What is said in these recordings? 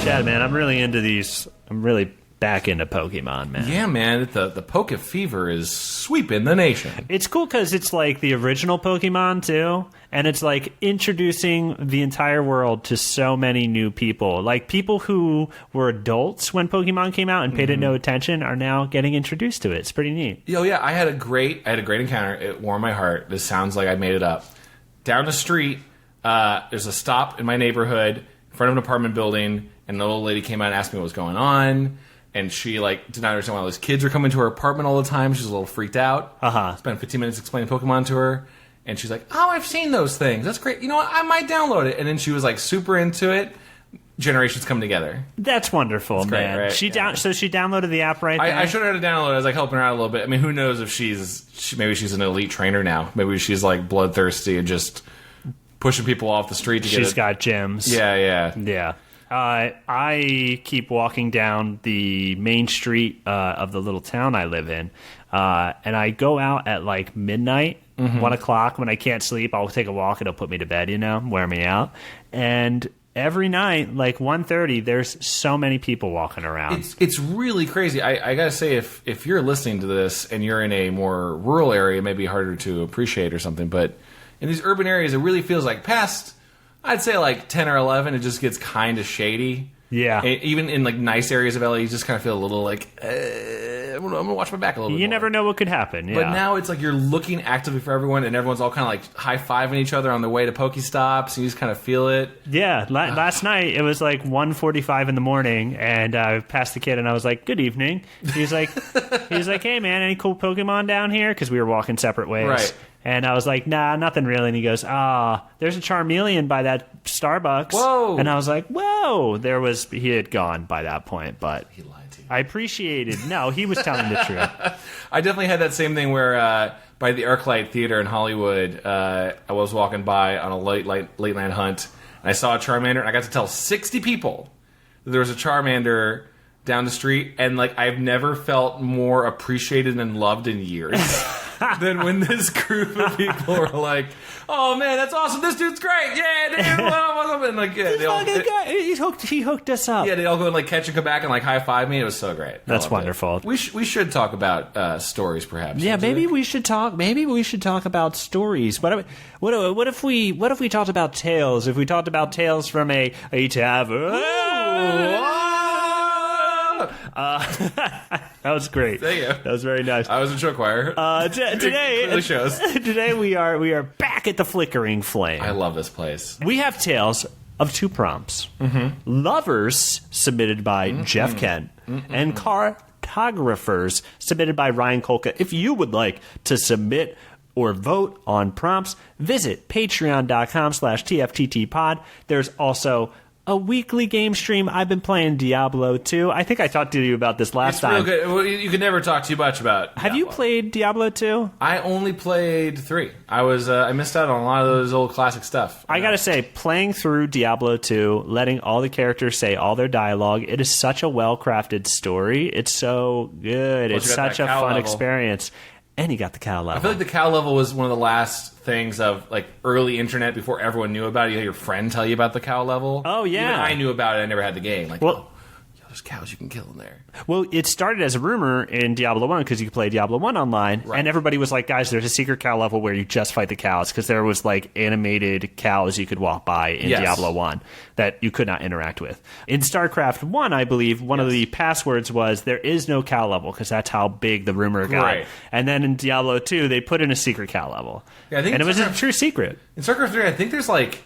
Chad, man, I'm really into these. I'm really back into Pokemon, man. Yeah, man, the Poke fever is sweeping the nation. It's cool because it's like the original Pokemon, too. And it's like introducing the entire world to so many new people. Like people who were adults when Pokemon came out and paid it no attention are now getting introduced to it. It's pretty neat. Oh, yeah, I had a great encounter. It warmed my heart. This sounds like I made it up. Down the street, there's a stop in my neighborhood in front of an apartment building, and the old lady came out and asked me what was going on. And she, like, did not understand why all those kids were coming to her apartment all the time. She was a little freaked out. Spent 15 minutes explaining Pokemon to her. And she's like, oh, I've seen those things. That's great. You know what? I might download it. And then she was, like, super into it. Generations come together. That's wonderful, That's man. great, right? So she downloaded the app right there? I showed her how to download it. I was, like, helping her out a little bit. I mean, who knows if maybe she's an elite trainer now. Maybe she's, like, bloodthirsty and just pushing people off the street to get it. She's got gyms. Yeah. I keep walking down the main street of the little town I live in, and I go out at like midnight, 1 o'clock. When I can't sleep, I'll take a walk. It'll put me to bed, wear me out. And every night, like 1:30, there's so many people walking around. It's really crazy. I gotta say, if you're listening to this and you're in a more rural area, it may be harder to appreciate or something. But in these urban areas, it really feels like past, I'd say like 10 or 11, it just gets kind of shady. Yeah. Even in like nice areas of LA, you just kind of feel a little like, I'm going to watch my back a little bit You more. never know what could happen. Yeah. But now it's like you're looking actively for everyone, and everyone's all kind of like high-fiving each other on their way to Pokestops, and you just kind of feel it. Yeah. Last night, it was like 1:45 in the morning, and I passed the kid, and I was like, good evening. He's like, hey, man, any cool Pokemon down here? Because we were walking separate ways. Right. And I was like, nah, nothing really. And he goes, there's a Charmeleon by that Starbucks. Whoa. And I was like, whoa. He had gone by that point, but He lied to you. I appreciated. No, he was telling the truth. I definitely had that same thing where by the Arclight Theater in Hollywood, I was walking by on a late night hunt, and I saw a Charmander, and I got to tell 60 people that there was a Charmander down the street, and like I've never felt more appreciated and loved in years. Than when this group of people were like, "Oh man, that's awesome! This dude's great! Yeah, dude!" And like, He hooked us up. yeah, they all go and like catch and come back and like high five me. It was so great. That's wonderful. We should talk about stories, perhaps. Yeah, maybe we should talk. Maybe we should talk about stories. What if we talked about tales? If we talked about tales from a tavern. That was great. Thank you. That was very nice. I was in show choir. Today, shows. Today we are back at the Flickering Flame. I love this place. We have tales of two prompts. Lovers, submitted by Jeff Kent, and cartographers, submitted by Ryan Kolka. If you would like to submit or vote on prompts, visit patreon.com/TFTTpod. There's also a weekly game stream. I've been playing Diablo 2. I think I talked to you about this last time. It's real good. Well, you can never talk too much about Diablo. Have you played Diablo 2? I only played 3. I missed out on a lot of those old classic stuff. I gotta say, playing through Diablo 2, letting all the characters say all their dialogue, it is such a well-crafted story. It's so good. It's such a fun experience. And you got the cow level. I feel like the cow level was one of the last things of like early internet before everyone knew about it. You had your friend tell you about the cow level. Oh, yeah. Even I knew about it. I never had the game. Like, there's cows you can kill in there. Well, it started as a rumor in Diablo 1 because you could play Diablo 1 online, and everybody was like, guys, there's a secret cow level where you just fight the cows, because there was like animated cows you could walk by in Diablo 1 that you could not interact with. In StarCraft 1, I believe, one of the passwords was there is no cow level, because that's how big the rumor got. Right. And then in Diablo 2, they put in a secret cow level. Yeah, I think and it was a true secret. In StarCraft 3, I think there's like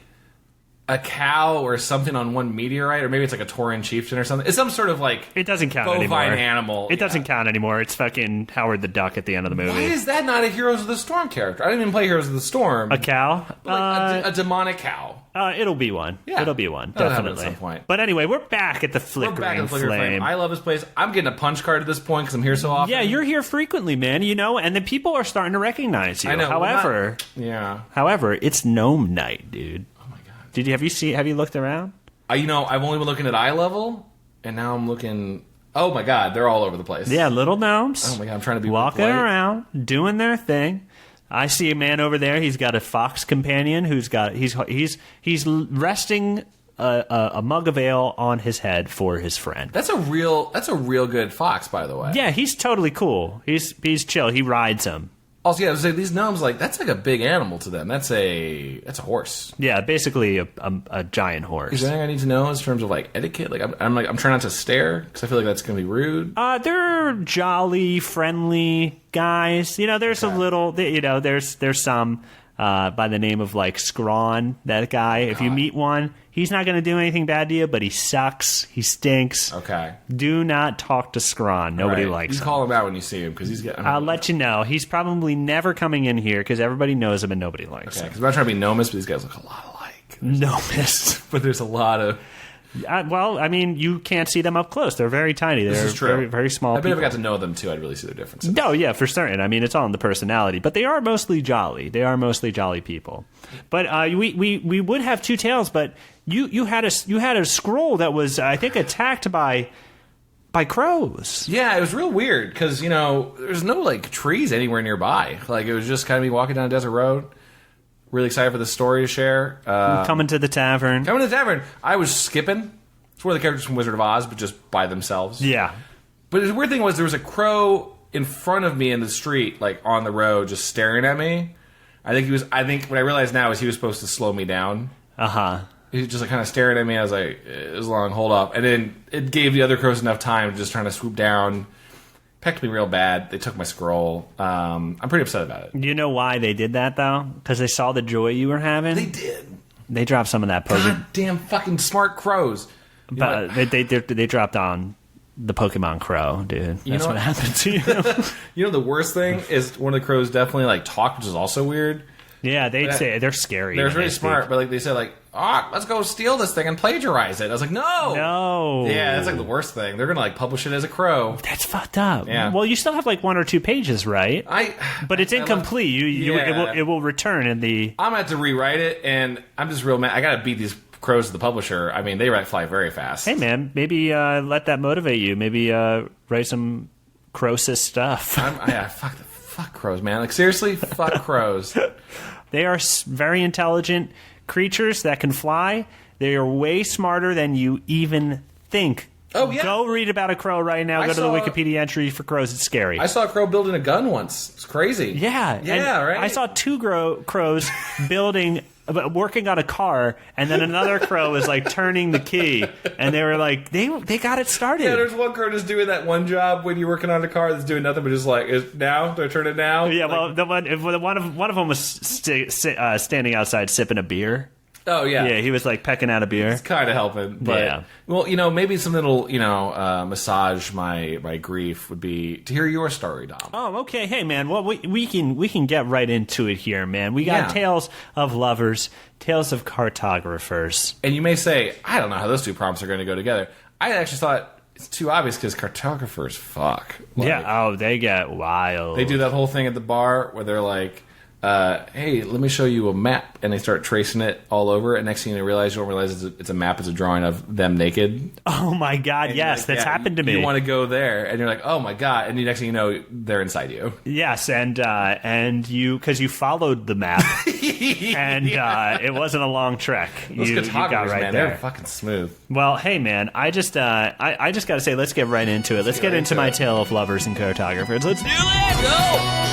a cow or something on one meteorite, or maybe it's like a Tauran chieftain or something. It's some sort of like it doesn't count bovine anymore. Animal. It doesn't count anymore. It's fucking Howard the Duck at the end of the movie. Why is that not a Heroes of the Storm character? I didn't even play Heroes of the Storm. A cow? Like a demonic cow. It'll be one. Yeah. It'll be one, That'll happen definitely. at some point. But anyway, we're back at the Flickering Flame. I love this place. I'm getting a punch card at this point because I'm here so often. Yeah, you're here frequently, man. And the people are starting to recognize you. I know. However, it's Gnome Night, dude. Have you looked around? I've only been looking at eye level, and now I'm looking. Oh my God, they're all over the place. Yeah, little gnomes. Oh my God, I'm trying to be walking around, doing their thing. I see a man over there. He's got a fox companion who's got he's resting a mug of ale on his head for his friend. That's a real good fox, by the way. Yeah, he's totally cool. He's chill. He rides him. Also, yeah, these gnomes, like, that's like a big animal to them. That's a horse. Yeah, basically a giant horse. Is there anything I need to know in terms of like etiquette? Like, I'm trying not to stare because I feel like that's gonna be rude. They're jolly, friendly guys. You know, there's a little. You know, there's some by the name of like Scrawn. That guy. If you meet one, he's not gonna do anything bad to you, but he sucks. He stinks. Okay. Do not talk to Scrawn. Nobody likes him. You call him out when you see him because he's getting. I'll let you know. He's probably never coming in here because everybody knows him and nobody likes him. Because I'm not trying to be gnomist, but these guys look a lot alike. Gnomist. But there's a lot of. Well, I mean, you can't see them up close. They're very tiny. They're This is true. very, very small. I bet if I got to know them too, I'd really see the difference. No, yeah, for certain. I mean, it's all in the personality, but they are mostly jolly. They are mostly jolly people. But we would have two tails, but you had a scroll that was, I think, attacked by crows. Yeah, it was real weird because there's no like trees anywhere nearby. Like it was just kind of me walking down a desert road. Really excited for the story to share. Coming to the tavern. I was skipping. It's one of the characters from Wizard of Oz, but just by themselves. Yeah. But the weird thing was there was a crow in front of me in the street, like on the road, just staring at me. I think what I realize now is he was supposed to slow me down. Uh-huh. He was just like kind of staring at me. I was like, it was long, hold up. And then it gave the other crows enough time to just trying to swoop down. Pecked me real bad. They took my scroll. I'm pretty upset about it. Do you know why they did that, though? Because they saw the joy you were having? They did. They dropped some of that Pokemon. Goddamn fucking smart crows. But they dropped on the Pokemon Crow, dude. That's what happened to you. The worst thing is one of the crows definitely like talked, which is also weird. Yeah, they'd say they're scary. They're really smart, but like they said, like, let's go steal this thing and plagiarize it. I was like, no. Yeah, that's like the worst thing. They're gonna like publish it as a crow. That's fucked up. Yeah. Well, you still have like 1 or 2 pages, right? But it's incomplete. It will return in the. I'm gonna have to rewrite it, and I'm just real mad. I gotta beat these crows to the publisher. I mean, they fly very fast. Hey, man, maybe let that motivate you. Maybe write some Croesus stuff. Fuck crows, man. Like seriously, fuck crows. They are very intelligent creatures that can fly. They are way smarter than you even think. Oh, yeah. Go read about a crow right now. Go to the Wikipedia entry for crows. It's scary. I saw a crow building a gun once. It's crazy. Yeah. Yeah, right? I saw 2 crows working on a car, and then another crow was like turning the key, and they were like, they got it started. Yeah, there's one crow just doing that one job when you're working on a car that's doing nothing but just like, now? Do I turn it now? Yeah, like, well, one of them was standing outside sipping a beer. Oh, yeah. Yeah, he was like pecking out a beer. It's kind of helping. But, yeah. Well, maybe something that'll, massage my grief would be to hear your story, Dom. Oh, okay. Hey, man. Well, we can get right into it here, man. We got tales of lovers, tales of cartographers. And you may say, I don't know how those two prompts are going to go together. I actually thought it's too obvious because cartographers fuck. Like, yeah. They get wild. They do that whole thing at the bar where they're like, hey, let me show you a map, and they start tracing it all over, and next thing you realize, you don't realize it's a map, it's a drawing of them naked. Oh my god, yes, that's happened to me. You want to go there, and you're like, oh my god, and the next thing you know, they're inside you. Yes, and you, because you followed the map, and it wasn't a long trek. Those you got right man, there. They're fucking smooth. Well, hey man, I just got to say, let's get right into it. Let's get into my tale of lovers and cartographers. Let's do it! Go!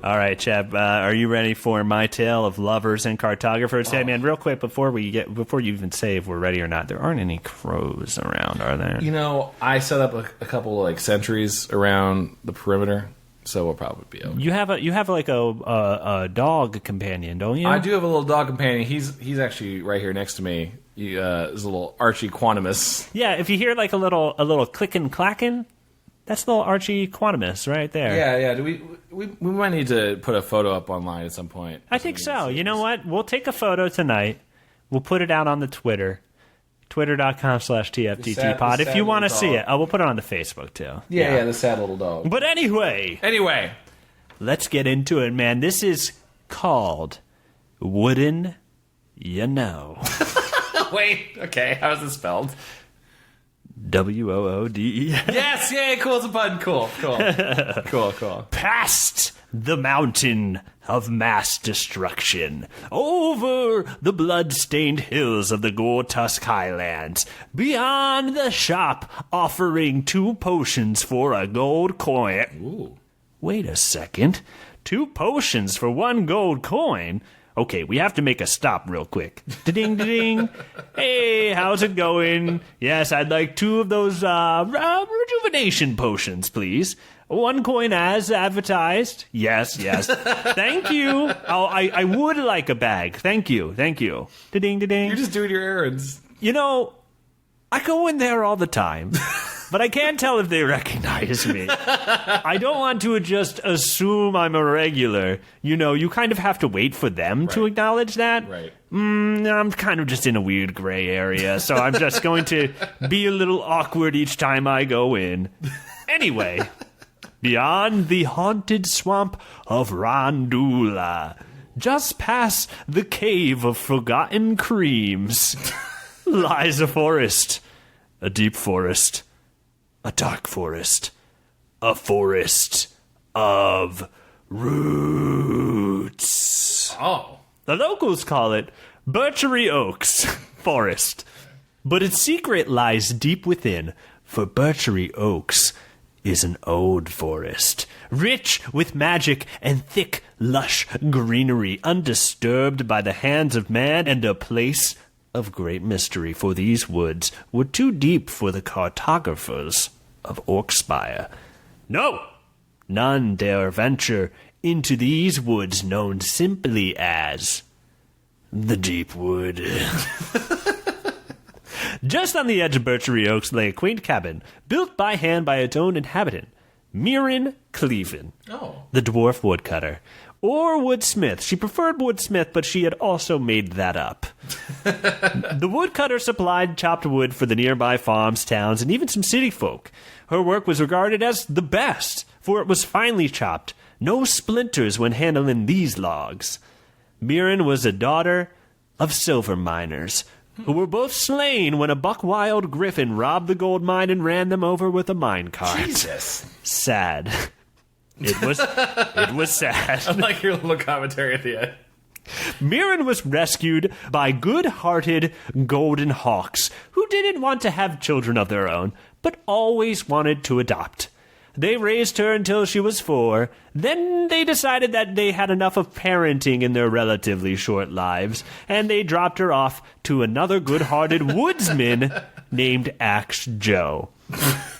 All right, Chad, are you ready for my tale of lovers and cartographers? Hey, man, real quick, before you even say if we're ready or not, there aren't any crows around, are there? I set up a couple like sentries around the perimeter, so we'll probably be able to. You have like a dog companion, don't you? I do have a little dog companion. He's actually right here next to me. He's a little Archie Quantimus. Yeah, if you hear like a little clicking clacking, that's little Archie Quantimus right there. Yeah. Do we might need to put a photo up online at some point. I think so. You know what? We'll take a photo tonight. We'll put it out on the Twitter. Twitter.com/TFTTpod if you want to see it. Oh, we'll put it on the Facebook too. Yeah, the sad little dog. But anyway, let's get into it, man. This is called Wouldn't You Know. Wait, okay, how is it spelled? Woode. Yes, yeah, cool, it's a pun. Cool. Past the mountain of mass destruction, over the blood-stained hills of the Gortusk Highlands, beyond the shop offering 2 potions for a gold coin. Ooh. Wait a second. 2 potions for 1 gold coin? Okay, we have to make a stop real quick. Da-ding, da-ding. Hey, how's it going? Yes, I'd like 2 of those rejuvenation potions, please. 1 coin as advertised. Yes. Thank you. I would like a bag. Thank you. Da-ding, da-ding. You're just doing your errands. You know, I go in there all the time, but I can't tell if they recognize me. I don't want to just assume I'm a regular. You know, you kind of have to wait for them to acknowledge that. Right. I'm kind of just in a weird gray area, so I'm just going to be a little awkward each time I go in. Anyway, beyond the haunted swamp of Randula, just past the cave of forgotten creams, lies a forest, a deep forest, a dark forest, a forest of roots. Oh. The locals call it Birchery Oaks Forest, but its secret lies deep within, for Birchery Oaks is an old forest, rich with magic and thick, lush greenery, undisturbed by the hands of man, and a place of great mystery, for these woods were too deep for the cartographers of Orkspire. No, none dare venture into these woods known simply as the Deep Wood. Just on the edge of Birchery Oaks lay a quaint cabin, built by hand by its own inhabitant, Mirren Cleven, the dwarf woodcutter. Or woodsmith. She preferred woodsmith, but she had also made that up. The woodcutter supplied chopped wood for the nearby farms, towns, and even some city folk. Her work was regarded as the best, for it was finely chopped. No splinters when handling these logs. Mirren was a daughter of silver miners, who were both slain when a buck-wild griffin robbed the gold mine and ran them over with a minecart. Jesus. Sad. It was sad. I like your little commentary at the end. Mirren was rescued by good-hearted golden hawks who didn't want to have children of their own, but always wanted to adopt. They raised her until she was 4. Then they decided that they had enough of parenting in their relatively short lives, and they dropped her off to another good-hearted woodsman named Axe Joe.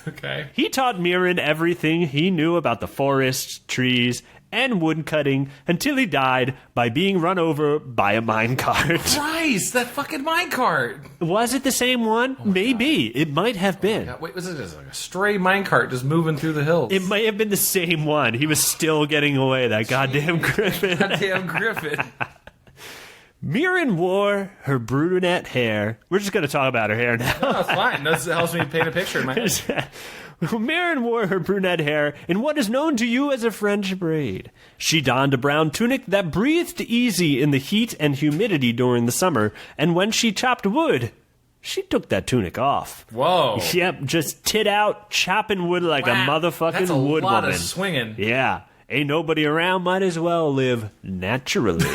Okay. He taught Mirren everything he knew about the forest, trees, and woodcutting until he died by being run over by a minecart. Christ, that fucking minecart. Was it the same one? Maybe. God. It might have been. God, wait, was it just like a stray minecart just moving through the hills? It might have been the same one. He was still getting away, that goddamn griffin. Goddamn griffin. Mirren wore her brunette hair. We're just going to talk about her hair now. No, it's fine. That helps me paint a picture in my head. Mirren wore her brunette hair in what is known to you as a French braid. She donned a brown tunic that breathed easy in the heat and humidity during the summer, and when she chopped wood, she took that tunic off. Whoa. Yep, just tit out, chopping wood like a motherfucking That's a wood lot woman. Of swinging. Yeah. Ain't nobody around, might as well live naturally.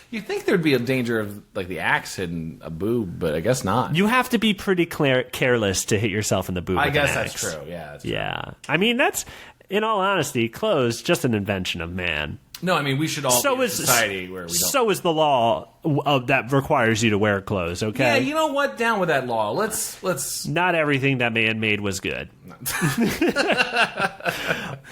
You'd think there'd be a danger of, like, the axe hitting a boob, but I guess not. You have to be pretty careless to hit yourself in the boob. I with guess an that's axe. true. Yeah, that's true. Yeah. I mean, that's, in all honesty, clothes, just an invention of man. No, I mean, we should all be in a society where we don't. So is the law that requires you to wear clothes, okay? Yeah, you know what? Down with that law. Let's. Not everything that man made was good.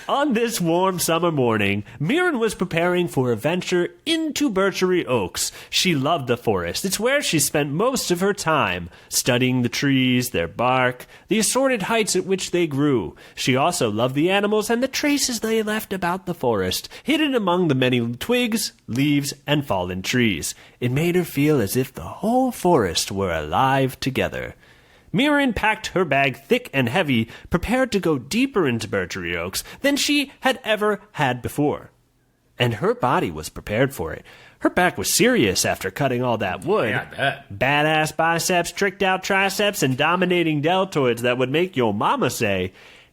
On this warm summer morning, Mirren was preparing for a venture into Birchery Oaks. She loved the forest. It's where she spent most of her time, studying the trees, their bark, the assorted heights at which they grew. She also loved the animals and the traces they left about the forest, hidden among the many twigs, leaves, and fallen trees. It made her feel as if the whole forest were alive together. Mirren packed her bag thick and heavy, prepared to go deeper into Birchery Oaks than she had ever had before. And her body was prepared for it. Her back was serious after cutting all that wood. Yeah, I bet. Badass biceps, tricked out triceps, and dominating deltoids that would make your mama say,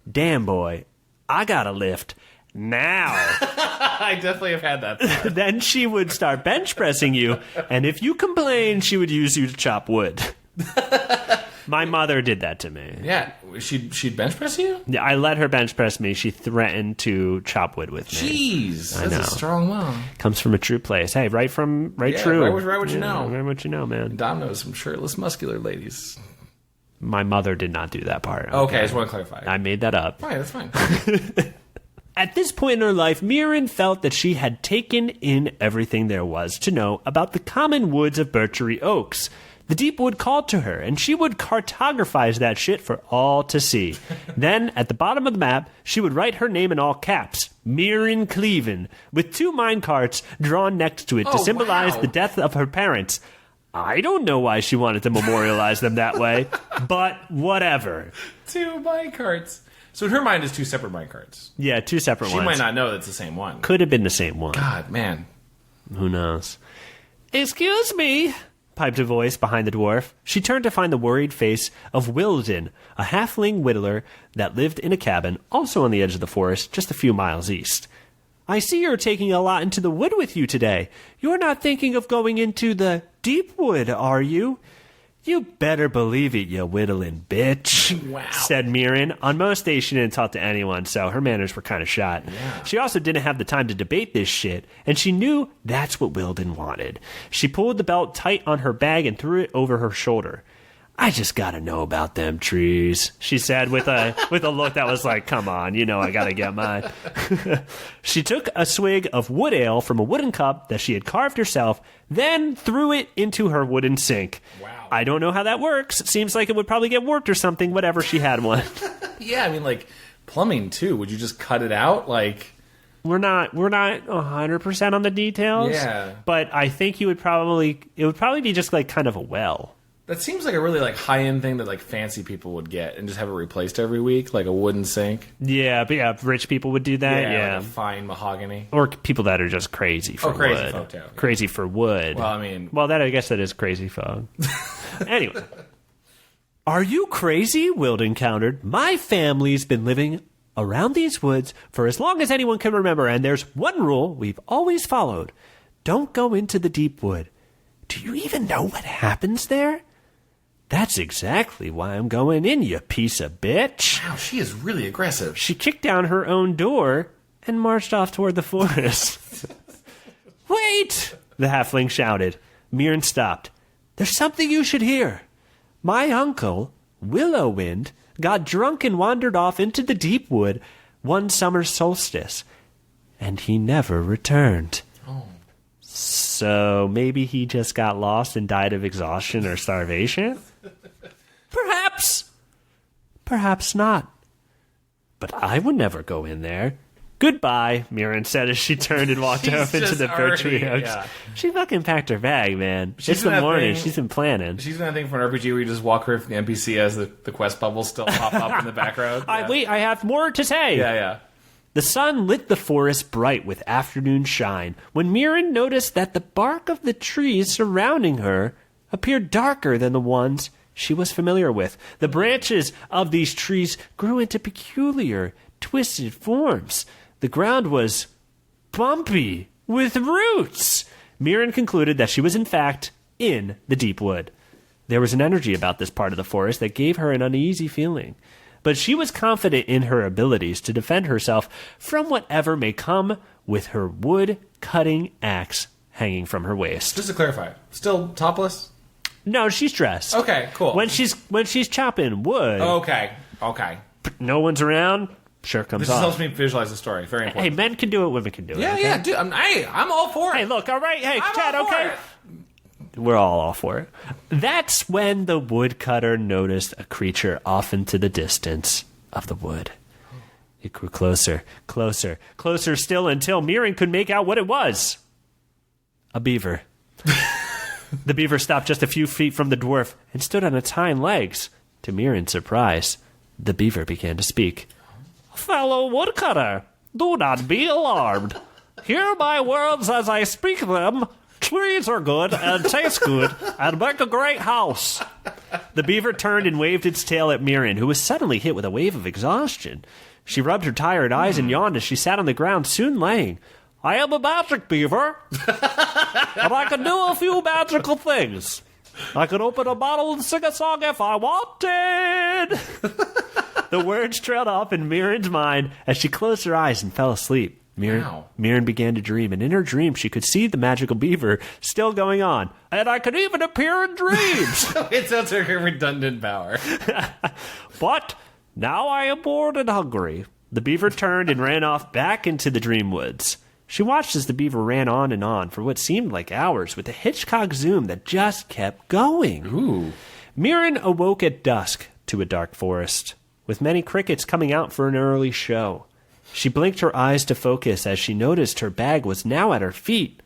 "Damn, boy, I gotta lift now." I definitely have had that thought. Then she would start bench pressing you, and if you complained, she would use you to chop wood. My mother did that to me. Yeah, she'd bench press you? Yeah, I let her bench press me. She threatened to chop wood with me. Jeez, that's a strong mom. Comes from a true place. Hey, right true. Right what you know. Right what you know, man. Dom knows some shirtless, muscular ladies. My mother did not do that part. Okay, I just want to clarify. I made that up. Fine, that's fine. At this point in her life, Mirren felt that she had taken in everything there was to know about the common woods of Birchery Oaks. The deep wood called to her, and she would cartographize that shit for all to see. Then, at the bottom of the map, she would write her name in all caps, Mirren Cleven, with 2 minecarts drawn next to it to symbolize the death of her parents. I don't know why she wanted to memorialize them that way, but whatever. 2 minecarts. So in her mind, it's 2 separate minecarts. Yeah, 2 separate ones. She might not know that's the same one. Could have been the same one. God, man. Who knows? Excuse me, piped a voice behind the dwarf. She turned to find the worried face of Wilden, a halfling whittler that lived in a cabin, also on the edge of the forest, just a few miles east. I see you're taking a lot into the wood with you today. You're not thinking of going into the deep wood, are you? You better believe it, you whittling bitch, said Mirren. On most days, she didn't talk to anyone, so her manners were kind of shot. Yeah. She also didn't have the time to debate this shit, and she knew that's what Wilden wanted. She pulled the belt tight on her bag and threw it over her shoulder. I just gotta know about them trees, she said with a look that was like, come on, you know I gotta get mine. She took a swig of wood ale from a wooden cup that she had carved herself, then threw it into her wooden sink. Wow. I don't know how that works. Seems like it would probably get warped or something, whatever, she had one. Yeah, I mean, like, plumbing, too. Would you just cut it out? Like... We're not 100% on the details. Yeah. But I think it would probably be just like kind of a well. That seems like a really like high-end thing that like fancy people would get and just have it replaced every week, like a wooden sink. Yeah, but yeah, rich people would do that. Yeah. Like a fine mahogany. Or people that are just crazy for wood. Crazy folk, too. Crazy for wood. Well, I mean... Well, I guess that is crazy folk. Anyway. Are you crazy? Wilden countered. My family's been living around these woods for as long as anyone can remember, and there's one rule we've always followed. Don't go into the deep wood. Do you even know what happens there? That's exactly why I'm going in, you piece of bitch. Wow, she is really aggressive. She kicked down her own door and marched off toward the forest. Wait! The halfling shouted. Mirren stopped. There's something you should hear. My uncle, Willowwind, got drunk and wandered off into the deep wood one summer solstice, and he never returned. Oh. So maybe he just got lost and died of exhaustion or starvation? Perhaps. Perhaps not. But I would never go in there. Goodbye, Mirren said as she turned and walked off into the Birchery Oaks. Yeah. She fucking packed her bag, man. It's the morning. She's been planning. She's doing that thing from an RPG where you just walk her from the NPC as the quest bubbles still pop up in the background. Yeah. Wait, I have more to say. Yeah. The sun lit the forest bright with afternoon shine when Mirren noticed that the bark of the trees surrounding her appeared darker than the ones she was familiar with. The branches of these trees grew into peculiar, twisted forms. The ground was bumpy with roots. Mirren concluded that she was, in fact, in the deep wood. There was an energy about this part of the forest that gave her an uneasy feeling. But she was confident in her abilities to defend herself from whatever may come with her wood-cutting axe hanging from her waist. Just to clarify, still topless? No, she's dressed. Okay, cool. When she's chopping wood. Okay. No one's around. Sure comes off. This helps me visualize the story. Very important. Hey, men can do it, women can do it. Yeah, okay? yeah, dude. I'm all for it. Hey, look, all right. Hey, I'm Chad, all for okay? it. We're all for it. That's when the woodcutter noticed a creature off into the distance of the wood. It grew closer, closer, closer still until Mirren could make out what it was. A beaver. The beaver stopped just a few feet from the dwarf and stood on its hind legs. To Mirren's surprise, the beaver began to speak. Fellow woodcutter, do not be alarmed. Hear my words as I speak them. trees are good and taste good and make a great house. The beaver turned and waved its tail at Mirren, who was suddenly hit with a wave of exhaustion. She rubbed her tired eyes and yawned as she sat on the ground, soon laying. I am a magic beaver, and I can do a few magical things. I could open a bottle and sing a song if I wanted. The words trailed off in Mirren's mind as she closed her eyes and fell asleep. Mirren began to dream, and in her dream she could see the magical beaver still going on. And I could even appear in dreams. It sounds like a redundant power. But now I am bored and hungry. The beaver turned and ran off back into the dream woods. She watched as the beaver ran on and on for what seemed like hours with a Hitchcock zoom that just kept going. Ooh. Mirren awoke at dusk to a dark forest, with many crickets coming out for an early show. She blinked her eyes to focus as she noticed her bag was now at her feet,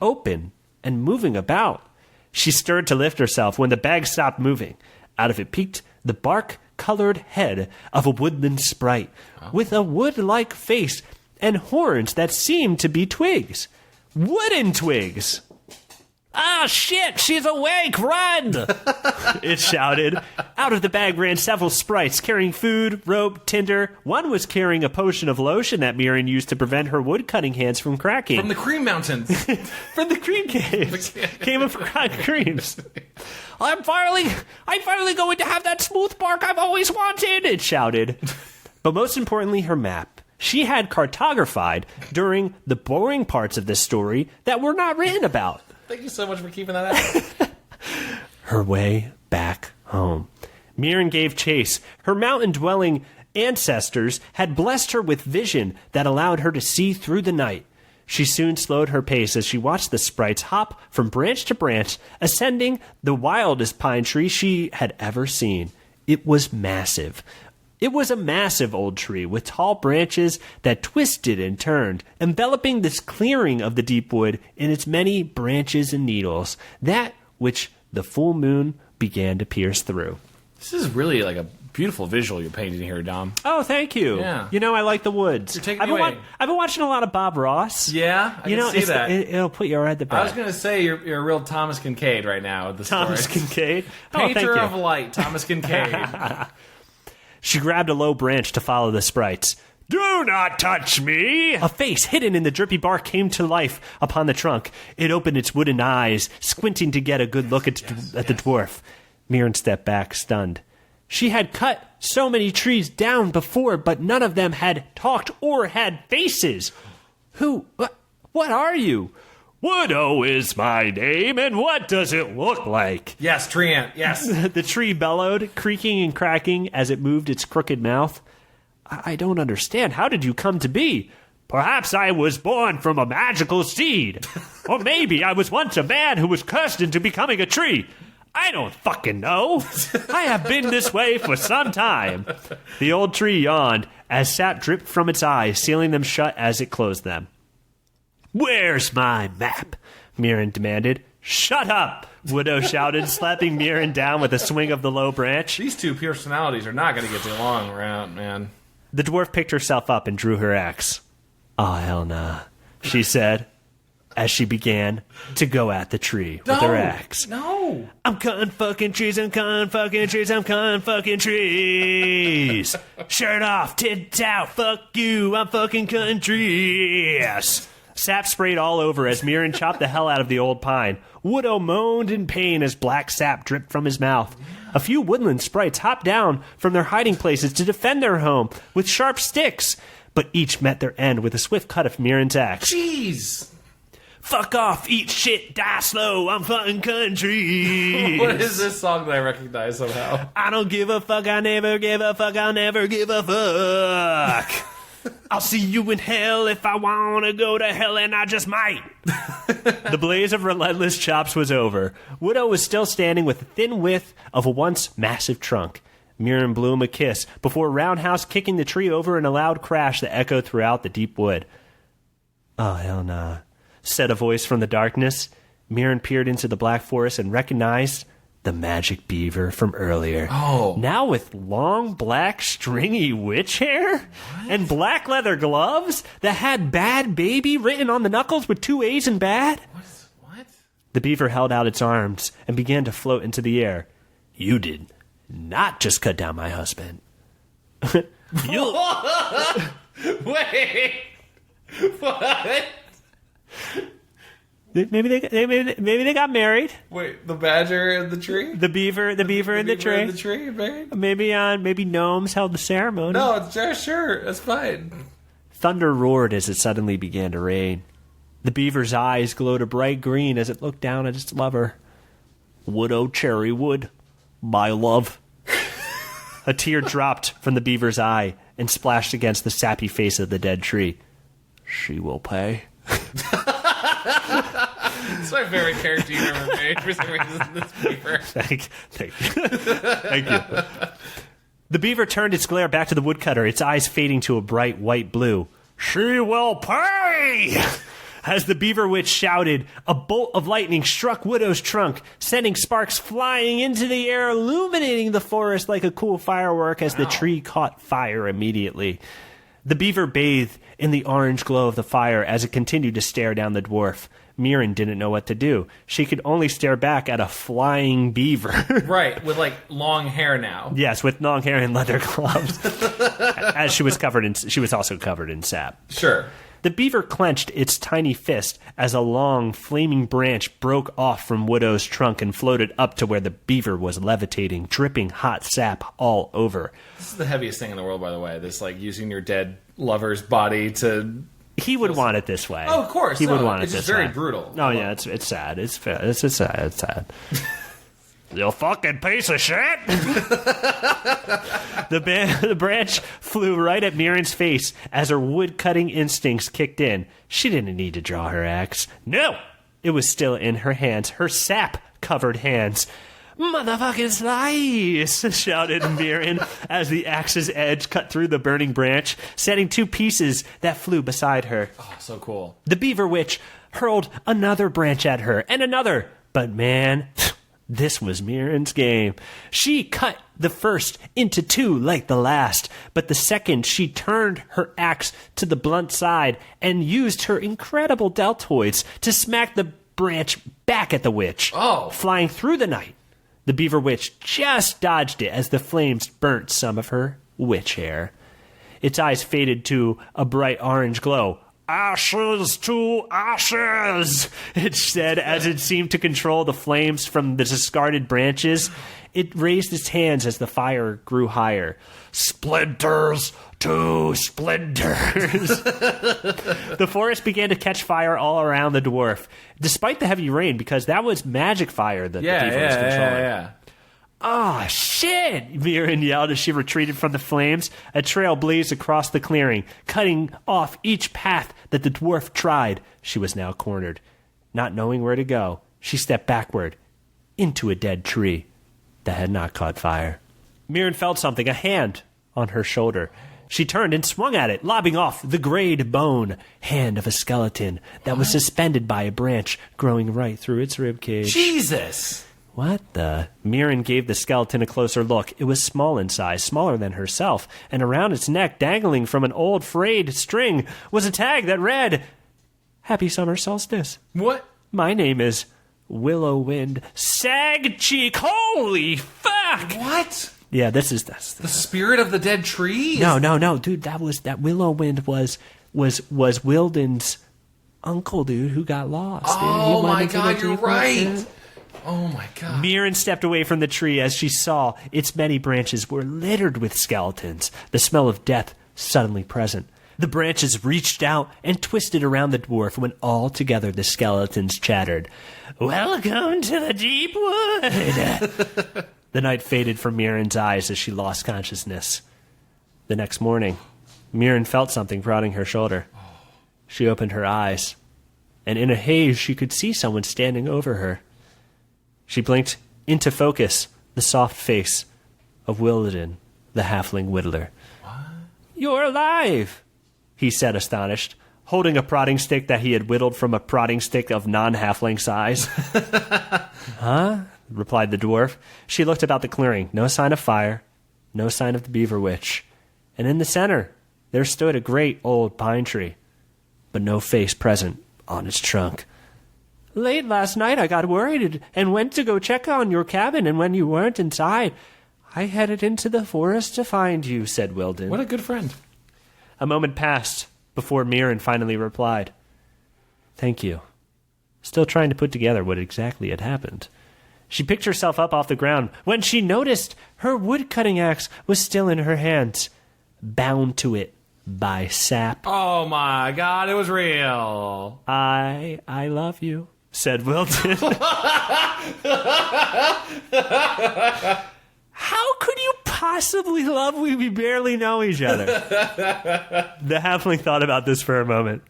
open and moving about. She stirred to lift herself when the bag stopped moving. Out of it peeked the bark-colored head of a woodland sprite, with a wood-like face and horns that seemed to be twigs. Wooden twigs! Ah, shit, she's awake, run! It shouted. Out of the bag ran several sprites carrying food, rope, tinder. One was carrying a potion of lotion that Mirren used to prevent her wood-cutting hands from cracking. From the Cream Mountains. From the cream caves. Came of creams. I'm finally going to have that smooth bark I've always wanted, it shouted. But most importantly, her map. She had cartographed during the boring parts of this story that were not written about. Thank you so much for keeping that out. Her way back home. Mirren gave chase. Her mountain-dwelling ancestors had blessed her with vision that allowed her to see through the night. She soon slowed her pace as she watched the sprites hop from branch to branch, ascending the wildest pine tree she had ever seen. It was massive. It was a massive old tree with tall branches that twisted and turned, enveloping this clearing of the deep wood in its many branches and needles, that which the full moon began to pierce through. This is really like a beautiful visual you're painting here, Dom. Oh, thank you. Yeah. You know, I like the woods. You're taking me away. I've been watching a lot of Bob Ross. Yeah, I can see that. It'll put you right at the back. I was going to say you're a real Thomas Kincaid right now with the Thomas story. Kincaid? Painter of light, Thomas Kincaid. She grabbed a low branch to follow the sprites. Do not touch me! A face hidden in the drippy bark came to life upon the trunk. It opened its wooden eyes, squinting to get a good look at the dwarf. Mirren stepped back, stunned. She had cut so many trees down before, but none of them had talked or had faces. What are you? Widow is my name, and what does it look like? Yes, tree ant, yes. The tree bellowed, creaking and cracking as it moved its crooked mouth. I don't understand. How did you come to be? Perhaps I was born from a magical seed. Or maybe I was once a man who was cursed into becoming a tree. I don't fucking know. I have been this way for some time. The old tree yawned as sap dripped from its eyes, sealing them shut as it closed them. Where's my map? Mirren demanded. Shut up, Widow shouted, slapping Mirren down with a swing of the low branch. These two personalities are not going to get along around, man. The dwarf picked herself up and drew her axe. Oh, hell nah, she said, as she began to go at the tree with her axe. No! I'm cutting fucking trees, I'm cutting fucking trees, I'm cutting fucking trees. Shirt off, tits out, fuck you, I'm fucking cutting trees. Sap sprayed all over as Mirren chopped the hell out of the old pine. Widow moaned in pain as black sap dripped from his mouth. A few woodland sprites hopped down from their hiding places to defend their home with sharp sticks, but each met their end with a swift cut of Mirren's axe. Jeez! Fuck off, eat shit, die slow, I'm fucking country. What is this song that I recognize somehow? I don't give a fuck, I never give a fuck, I'll never give a fuck. I'll see you in hell if I want to go to hell, and I just might. The blaze of relentless chops was over. Widow was still standing with the thin width of a once massive trunk. Mirren blew him a kiss before roundhouse kicking the tree over in a loud crash that echoed throughout the deep wood. Oh, hell nah, said a voice from the darkness. Mirren peered into the black forest and recognized the magic beaver from earlier. Oh. Now with long, black, stringy witch hair and black leather gloves that had Bad Baby written on the knuckles with 2 A's in bad. What? The beaver held out its arms and began to float into the air. You did not just cut down my husband. Wait. What? Maybe they got married. Wait, the badger in the tree? The beaver in the tree. In the tree, married? Maybe gnomes held the ceremony. No, it's sure, that's fine. Thunder roared as it suddenly began to rain. The beaver's eyes glowed a bright green as it looked down at its lover. Widow Cherrywood, my love. A tear dropped from the beaver's eye and splashed against the sappy face of the dead tree. She will pay. It's my favorite character you've ever made for some reason, this beaver. Thank you. The beaver turned its glare back to the woodcutter, its eyes fading to a bright white blue. She will pay! As the beaver witch shouted, a bolt of lightning struck Widow's trunk, sending sparks flying into the air, illuminating the forest like a cool firework as the tree caught fire immediately. The beaver bathed in the orange glow of the fire as it continued to stare down the dwarf. Mirren didn't know what to do. She could only stare back at a flying beaver. Right, with like long hair now. Yes, with long hair and leather gloves. As she was also covered in sap. Sure. The beaver clenched its tiny fist as a long, flaming branch broke off from Widow's trunk and floated up to where the beaver was levitating, dripping hot sap all over. This is the heaviest thing in the world, by the way. This, like, using your dead lover's body to... He would want it this way. Oh, of course. He would want it this way. It's just very brutal. Oh, yeah, it's sad. It's sad. It's sad. You fucking piece of shit! The branch flew right at Mirren's face as her wood-cutting instincts kicked in. She didn't need to draw her axe. No! It was still in her hands, her sap-covered hands. Motherfucking slice! Shouted Mirren as the axe's edge cut through the burning branch, setting two pieces that flew beside her. Oh, so cool. The beaver witch hurled another branch at her, and another. But man... this was Mirren's game. She cut the first into two like the last, but the second she turned her axe to the blunt side and used her incredible deltoids to smack the branch back at the witch, flying through the night. The beaver witch just dodged it as the flames burnt some of her witch hair. Its eyes faded to a bright orange glow. Ashes to ashes, it said as it seemed to control the flames from the discarded branches. It raised its hands as the fire grew higher. Splinters to splinters. The forest began to catch fire all around the dwarf, despite the heavy rain, because that was magic fire that the beaver was controlling. Yeah. Ah, shit! Mirren yelled as she retreated from the flames. A trail blazed across the clearing, cutting off each path that the dwarf tried. She was now cornered. Not knowing where to go, she stepped backward into a dead tree that had not caught fire. Mirren felt something, a hand, on her shoulder. She turned and swung at it, lobbing off the grayed bone hand of a skeleton that was suspended by a branch growing right through its ribcage. Jesus! What the? Mirren gave the skeleton a closer look. It was small in size, smaller than herself, and around its neck, dangling from an old frayed string, was a tag that read, Happy Summer Solstice. What? My name is Willow Wind Sagcheek. Holy fuck! What? Yeah, this is the spirit of the dead tree? No, dude. That Willow Wind was Wilden's uncle, dude, who got lost. Oh my God, you're right. Oh my God. Mirren stepped away from the tree as she saw its many branches were littered with skeletons, the smell of death suddenly present. The branches reached out and twisted around the dwarf when all together the skeletons chattered. Welcome to the deep wood! The night faded from Mirren's eyes as she lost consciousness. The next morning, Mirren felt something prodding her shoulder. She opened her eyes, and in a haze she could see someone standing over her. She blinked into focus the soft face of Wilden, the halfling whittler. What? You're alive, he said, astonished, holding a prodding stick that he had whittled from a prodding stick of non-halfling size. Huh? Replied the dwarf. She looked about the clearing. No sign of fire, no sign of the beaver witch. And in the center, there stood a great old pine tree, but no face present on its trunk. Late last night, I got worried and went to go check on your cabin, and when you weren't inside, I headed into the forest to find you, said Wilden. What a good friend. A moment passed before Mirren finally replied, Thank you. Still trying to put together what exactly had happened. She picked herself up off the ground when she noticed her wood-cutting axe was still in her hands, bound to it by sap. Oh my God, it was real. I love you, said Wilton. How could you possibly love we barely know each other? The halfling thought about this for a moment.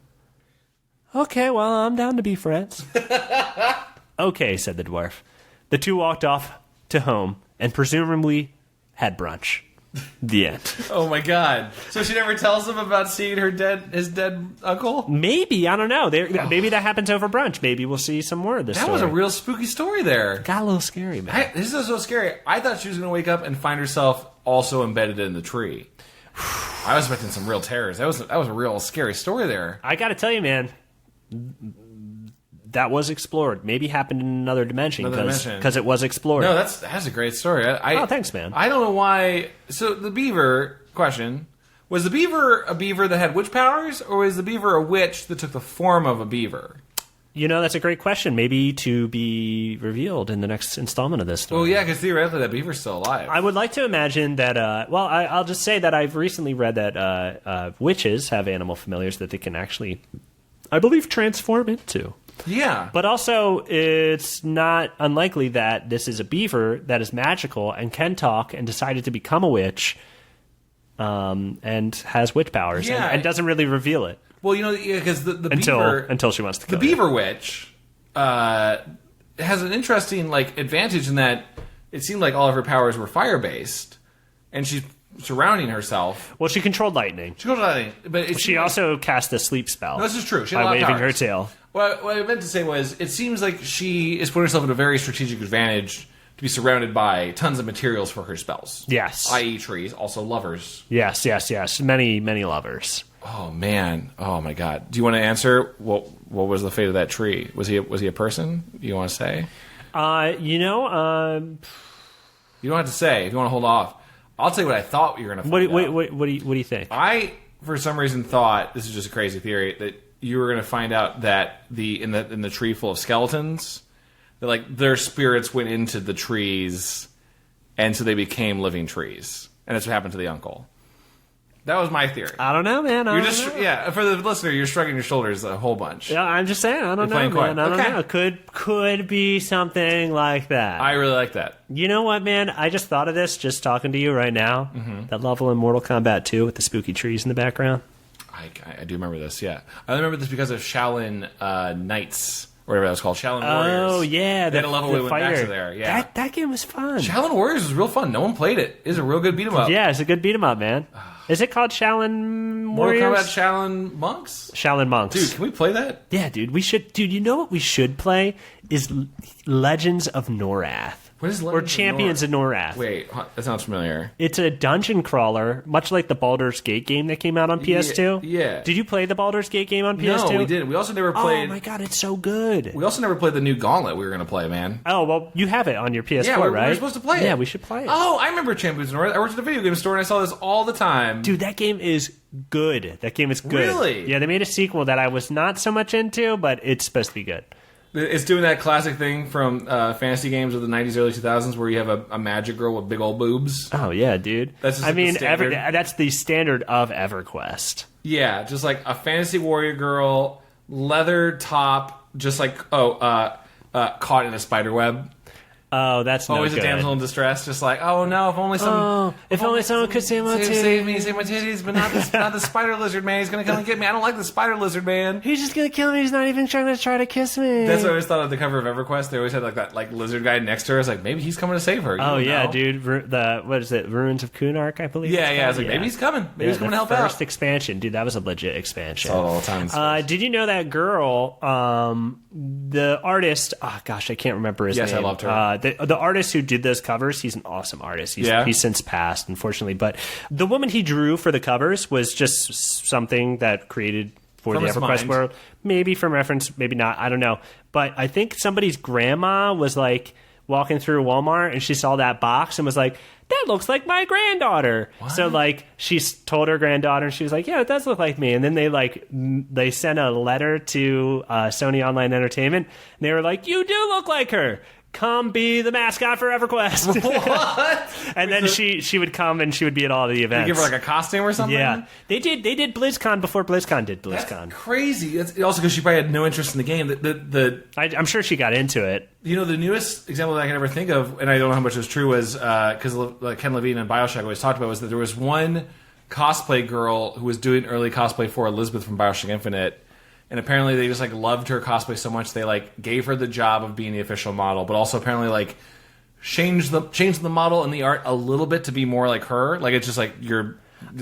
Okay, well, I'm down to be friends. Okay, said the dwarf. The two walked off to home and presumably had brunch. The end. Oh my God! So she never tells him about seeing his dead uncle? Maybe, I don't know. Maybe that happens over brunch. Maybe we'll see some more of this. That was a real spooky story there. Got a little scary, man. This is so scary. I thought she was going to wake up and find herself also embedded in the tree. I was expecting some real terrors. That was a real scary story there. I got to tell you, man. That was explored. Maybe happened in another dimension because it was explored. No, that's a great story. Oh, thanks, man. I don't know why. So the beaver question, was the beaver a beaver that had witch powers, or was the beaver a witch that took the form of a beaver? You know, that's a great question. Maybe to be revealed in the next installment of this story. Well, yeah, because theoretically that beaver's still alive. I would like to imagine that, I'll just say that I've recently read that witches have animal familiars that they can actually, I believe, transform into. Yeah. But also, it's not unlikely that this is a beaver that is magical and can talk and decided to become a witch and has witch powers and doesn't really reveal it. Well, because the beaver... Until she wants to kill the beaver witch has an interesting advantage in that it seemed like all of her powers were fire-based, and she's surrounding herself. Well, she controlled lightning. But she also cast a sleep spell. No, this is true. She had by a lot of waving powers. her tail. What I meant to say was, it seems like she is putting herself in a very strategic advantage to be surrounded by tons of materials for her spells. Yes. I.e. trees, also lovers. Yes. Many, many lovers. Oh, man. Oh, my God. Do you want to answer what was the fate of that tree? Was he a person? Do you want to say? You don't have to say. If you want to hold off. I'll tell you what I thought you were going to find out. What do you think? I, for some reason, thought, this is just a crazy theory, that you were going to find out that in the tree full of skeletons, that their spirits went into the trees, and so they became living trees, and that's what happened to the uncle. That was my theory. I don't know, man. Yeah. For the listener, you're shrugging your shoulders a whole bunch. Yeah, I'm just saying. I don't know, man. I don't know. Could be something like that. I really like that. You know what, man? I just thought of this just talking to you right now. Mm-hmm. That level in Mortal Kombat 2 with the spooky trees in the background. I do remember this. Yeah, I remember this because of Shaolin Knights. Or whatever that was called, Shaolin Warriors. Oh, yeah. They had a level we went back to there. Yeah. That game was fun. Shaolin Warriors was real fun. No one played it. It was a real good beat 'em up. Yeah, it's a good beat 'em up, man. Is it called Shaolin Warriors? Mortal Kombat Shaolin Monks? Shaolin Monks. Dude, can we play that? Yeah, dude. We should. Dude, you know what we should play? Is Legends of Norath. What is Legends or Champions of Norath. Wait, that sounds familiar. It's a dungeon crawler, much like the Baldur's Gate game that came out on PS2. Yeah. Did you play the Baldur's Gate game on PS2? No, we didn't. We also never played... Oh my god, it's so good. We also never played the new Gauntlet we were going to play, man. Oh, well, you have it on your PS4, right? We were supposed to play it. Yeah, we should play it. Oh, I remember Champions of Norath. I worked at a video game store and I saw this all the time. Dude, that game is good. That game is good. Really? Yeah, they made a sequel that I was not so much into, but it's supposed to be good. It's doing that classic thing from fantasy games of the 90s, early 2000s where you have a magic girl with big old boobs. Oh, yeah, dude. That's just that's the standard of EverQuest. Yeah, just like a fantasy warrior girl, leather top, just like, caught in a spider web. Oh, that's no always good. A damsel in distress, just like, oh no, if only someone could save my titties. Save me, save my titties, but not the spider lizard man. He's gonna come and get me. I don't like the spider lizard man. He's just gonna kill me. He's not even trying to kiss me. That's what I always thought of the cover of EverQuest. They always had that lizard guy next to her. It's like, maybe he's coming to save her. Oh yeah, dude. What is it? Ruins of Kunark, I believe. Yeah. I was like, maybe he's coming. Maybe he's coming to help out. First expansion, dude. That was a legit expansion. All the time. Did you know that girl? The artist. Oh gosh, I can't remember his name. Yes, I loved her. The artist who did those covers, he's an awesome artist. He's since passed, unfortunately. But the woman he drew for the covers was just something that created for From the his EverQuest mind. world. Maybe from reference, maybe not. I don't know. But I think somebody's grandma was like walking through Walmart and she saw that box and was like, that looks like my granddaughter. So like she told her granddaughter and she was like, yeah, it does look like me. And then they sent a letter to Sony Online Entertainment and they were like, you do look like her. Come be the mascot for EverQuest. What? And then she would come and she would be at all the events. You give her like a costume or something? Yeah, they did BlizzCon before BlizzCon did BlizzCon. That's crazy. It's also because she probably had no interest in the game. I'm sure she got into it. You know, the newest example that I can ever think of, and I don't know how much was true, was because Ken Levine and BioShock always talked about, was that there was one cosplay girl who was doing early cosplay for Elizabeth from BioShock Infinite. And apparently they just like loved her cosplay so much they like gave her the job of being the official model, but also apparently like changed the model and the art a little bit to be more like her. Like it's just like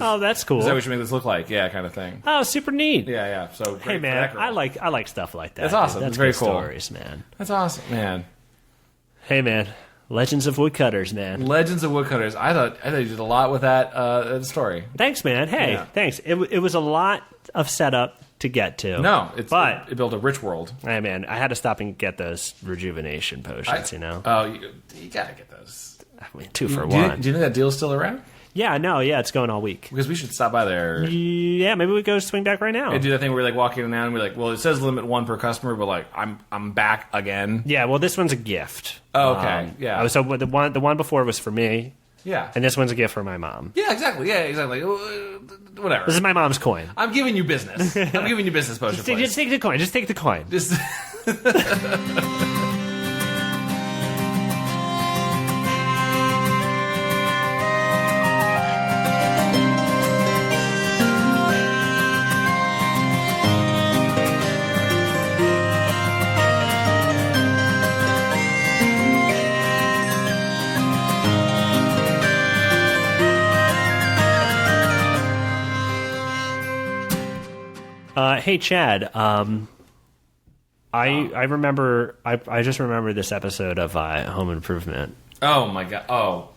Oh, that's cool. Is that what you make this look like? Yeah, kind of thing. Oh, super neat. Yeah. So great hey for man, that girl. I like stuff like that. That's awesome. Dude. That's That's very good cool. Stories, man. That's awesome, man. Hey man, Legends of Woodcutters, man. Legends of Woodcutters. I thought you did a lot with that story. Thanks, man. Hey, Yeah. thanks. It was a lot of setup to get to. No, but it built a rich world. hey man, I had to stop and get those rejuvenation potions. Oh, you gotta get those. I mean, 2 for Do you 1. think that deal's still around? Yeah, it's going all week. Because we should stop by there. Yeah, maybe we go swing back right now. And do that thing where we like walk in and out and we're like, well, it says limit 1 per customer, but like I'm back again. Yeah, well, this one's a gift. Oh, okay. Yeah. So the one before was for me, Yeah. and this one's a gift for my mom. Yeah, exactly. Yeah, exactly. Whatever. This is my mom's coin. I'm giving you business. I'm giving you business, Potion Place. Just take the coin. Just take the coin. Just Hey Chad, I remember I just remember this episode of Home Improvement. Oh my god. Oh.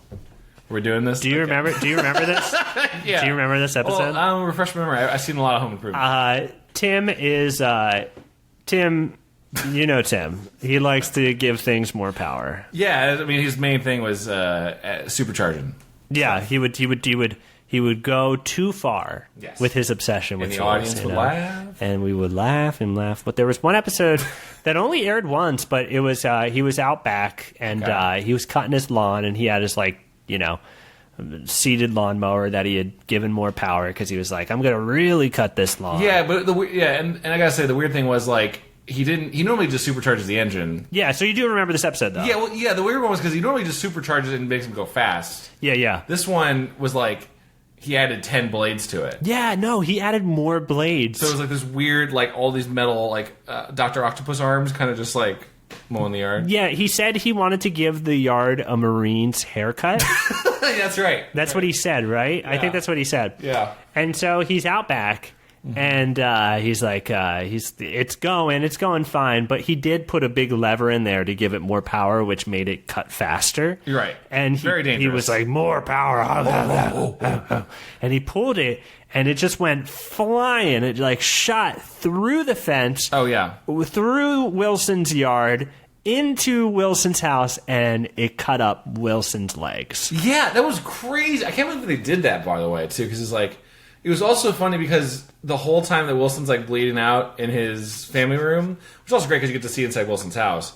We're doing this? Do you remember this? Yeah. Do you remember this episode? Well, refresh my memory. I've seen a lot of Home Improvement. Tim is Tim. You know Tim. He likes to give things more power. Yeah, I mean his main thing was supercharging. Yeah, he would go too far Yes. with his obsession with And the chores, audience would laugh. and we would laugh and laugh. But there was one episode that only aired once, but it was he was out back and Okay. he was cutting his lawn, and he had his seeded lawnmower that he had given more power because he was like, I'm gonna really cut this lawn. Yeah, but and I gotta say the weird thing was like he normally just supercharges the engine. Yeah, so you do remember this episode though? Yeah, the weird one was because he normally just supercharges it and makes him go fast. Yeah. This one was like he added 10 blades to it. Yeah, no, he added more blades. So it was like this weird, like all these metal, like Dr. Octopus arms, kind of just like mowing the yard. Yeah, he said he wanted to give the yard a Marine's haircut. That's right. That's what he said, right? I think that's what he said. Yeah. And so he's out back, and he's like, it's going fine, but he did put a big lever in there to give it more power, which made it cut faster. You're right. And Very dangerous. He was like, more power. And he pulled it, and it just went flying. It like shot through the fence, Oh, yeah. through Wilson's yard, into Wilson's house, and it cut up Wilson's legs. Yeah, that was crazy. I can't believe they did that, by the way, too, because it's like, it was also funny because the whole time that Wilson's like bleeding out in his family room, which is also great because you get to see inside Wilson's house,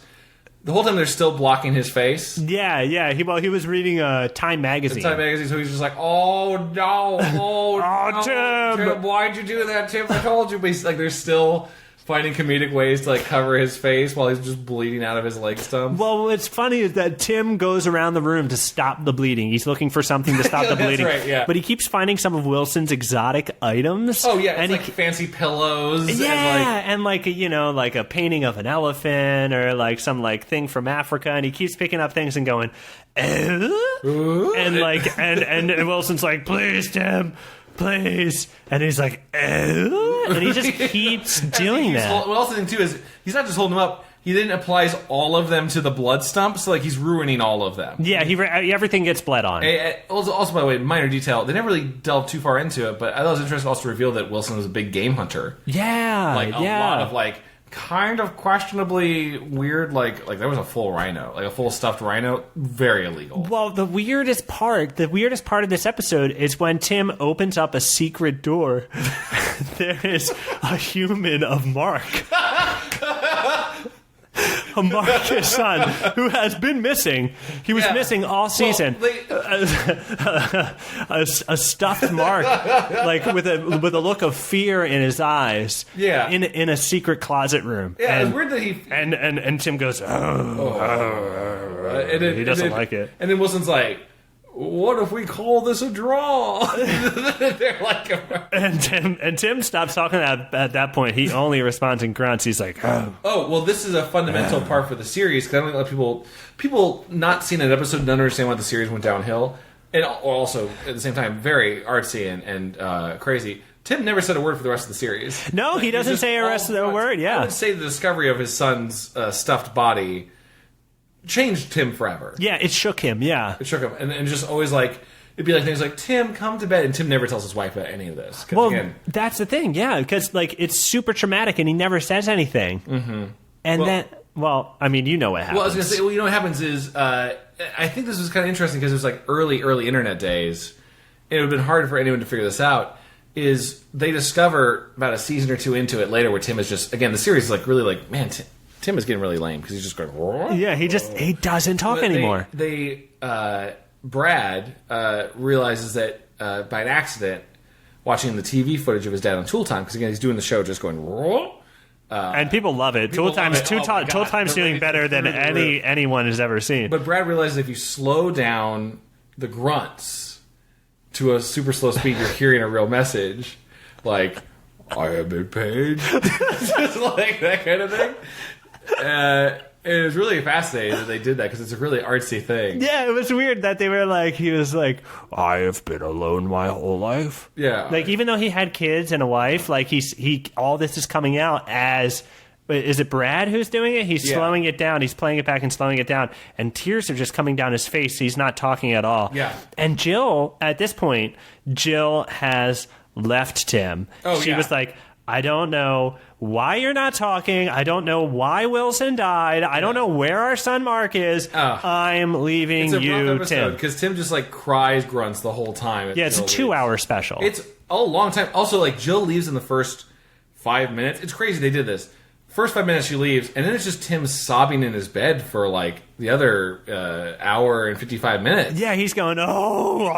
the whole time they're still blocking his face. Yeah. He was reading Time magazine. Time magazine, so he's just like, oh no, Oh, Tim. why'd you do that, Tim? I told you. But he's like, they're still finding comedic ways to like cover his face while he's just bleeding out of his leg stump. Well, what's funny is that Tim goes around the room to stop the bleeding. He's looking for something to stop the That's bleeding. right, yeah. But he keeps finding some of Wilson's exotic items. Oh yeah, it's and like fancy pillows. Yeah, and like a painting of an elephant or like some like thing from Africa, and he keeps picking up things and going, Ooh. and like and Wilson's like, please, Tim, please, and he's like, and he just keeps doing that. Well, also the thing too is he's not just holding him up. he then applies all of them to the blood stump, so like he's ruining all of them. Yeah, everything gets bled on. Also, by the way, minor detail, they never really delved too far into it, but I thought it was interesting also to reveal that Wilson was a big game hunter. Yeah, like a lot of like kind of questionably weird, like there was a full rhino, like a full stuffed rhino, very illegal. Well, the weirdest part of this episode is when Tim opens up a secret door. There is a human of Mark. A Marcus son who has been missing. He was missing all season. A stuffed Mark, like with a look of fear in his eyes. Yeah. In a secret closet room. Yeah, it's weird that he and Tim goes, he doesn't like it. And then Wilson's like, what if we call this a draw? They're like, and Tim stops talking at that point. He only responds in grunts. He's like, oh. Well, this is a fundamental part for the series because I don't think a lot of people not seeing an episode don't understand why the series went downhill, and also at the same time very artsy and crazy. Tim never said a word for the rest of the series. No, he doesn't say a word. Yeah, I would say the discovery of his son's stuffed body changed Tim forever. Yeah, it shook him. Yeah, it shook him, and just always like it'd be like things like, Tim, come to bed, and Tim never tells his wife about any of this. Well, that's the thing. Yeah, because like it's super traumatic, and he never says anything. Mm-hmm. And I mean, you know what happens. Well, I was gonna say, you know what happens is, I think this was kind of interesting because it was like early internet days. And it would have been hard for anyone to figure this out. Is they discover about a season or two into it later where Tim is just, again, the series is like really like, man, Tim is getting really lame because he's just going. Yeah, he doesn't talk anymore. Brad realizes that by an accident, watching the TV footage of his dad on Tool Time, because again he's doing the show just going. And people love it. Tool Time's doing better than anyone has ever seen. But Brad realizes if you slow down the grunts to a super slow speed, you're hearing a real message, like I have been paid, just like that kind of thing. It was really fascinating that they did that because it's a really artsy thing. Yeah, it was weird that he was like, I have been alone my whole life. Yeah. Like, even though he had kids and a wife, like, all this is coming out as, is it Brad who's doing it? He's slowing it down. He's playing it back and slowing it down. And tears are just coming down his face. He's not talking at all. Yeah. And Jill, at this point, has left Tim. She was like, I don't know why you're not talking. I don't know why Wilson died. I don't know where our son Mark is. I'm leaving you, Tim. Because Tim just like cries, grunts the whole time. Yeah, it's a 2-hour special. It's a long time. Also, like Jill leaves in the first 5 minutes. It's crazy they did this. First 5 minutes she leaves, and then it's just Tim sobbing in his bed for like the other hour and 55 minutes. Yeah, he's going, no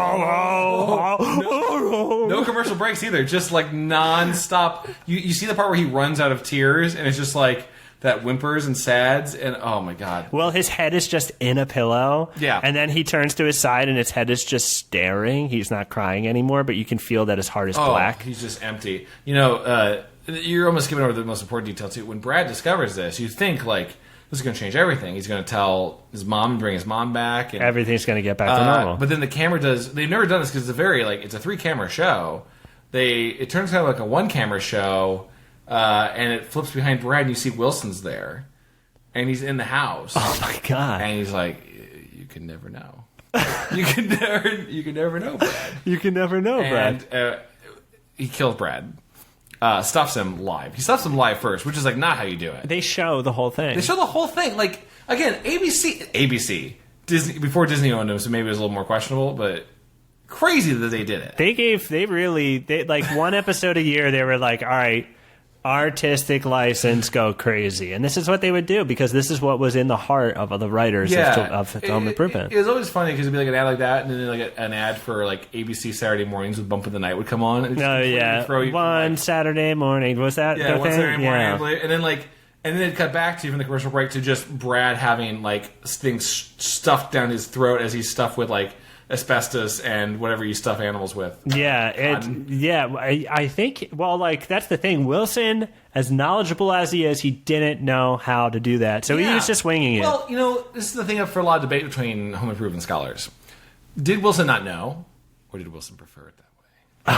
commercial breaks either. Just like nonstop. You see the part where he runs out of tears, and it's just like that whimpers and sads, and oh my god. Well, his head is just in a pillow. Yeah. And then he turns to his side, and his head is just staring. He's not crying anymore, but you can feel that his heart is black. He's just empty. You know, you're almost giving over the most important detail, too. When Brad discovers this, you think, like, this is going to change everything. He's going to tell his mom and bring his mom back. And, everything's going to get back to normal. But then the camera does... They've never done this because it's a 3-camera show. It turns out like a 1-camera show, and it flips behind Brad, and you see Wilson's there. And he's in the house. Oh, my God. And he's like, you can never know. You can never know, Brad. You can never know, Brad. And he kills Brad. Stuffs him live. He stuffs him live first, which is like not how you do it. They show the whole thing. Like, again, ABC, Disney, before Disney owned them, so maybe it was a little more questionable, but crazy that they did it. They like one episode a year, they were like, all right, artistic license, go crazy. And this is what they would do because this is what was in the heart of the writers of Home Improvement. It was always funny because it'd be like an ad like that, and then like an ad for like ABC Saturday mornings with Bump of the Night would come on. And Saturday morning. Was that the one thing? Saturday morning. And then they'd cut back to, from the commercial break, to just Brad having like things stuffed down his throat as he's stuffed with like asbestos and whatever you stuff animals with. I think, well, like, that's the thing. Wilson, as knowledgeable as he is, he didn't know how to do that. So he was just winging it. Well, you know, this is the thing up for a lot of debate between Home Improvement scholars. Did Wilson not know, or did Wilson prefer it that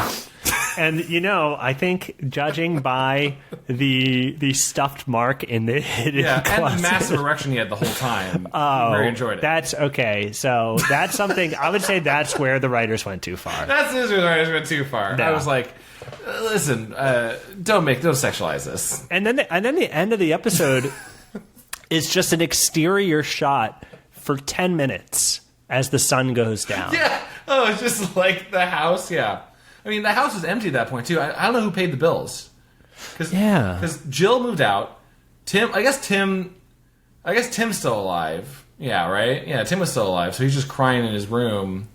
way? And I think judging by the stuffed Mark in the hidden closet, and the massive erection he had the whole time. I really enjoyed it. That's okay. So that's something I would say that's where the writers went too far. That's where the writers went too far. Yeah. I was like, listen, don't sexualize this. And then the end of the episode is just an exterior shot for 10 minutes as the sun goes down. Yeah. Oh, it's just like the house. Yeah. I mean, the house was empty at that point too. I don't know who paid the bills. Because Jill moved out. I guess Tim's still alive. Yeah, right? Yeah, Tim was still alive, so he's just crying in his room.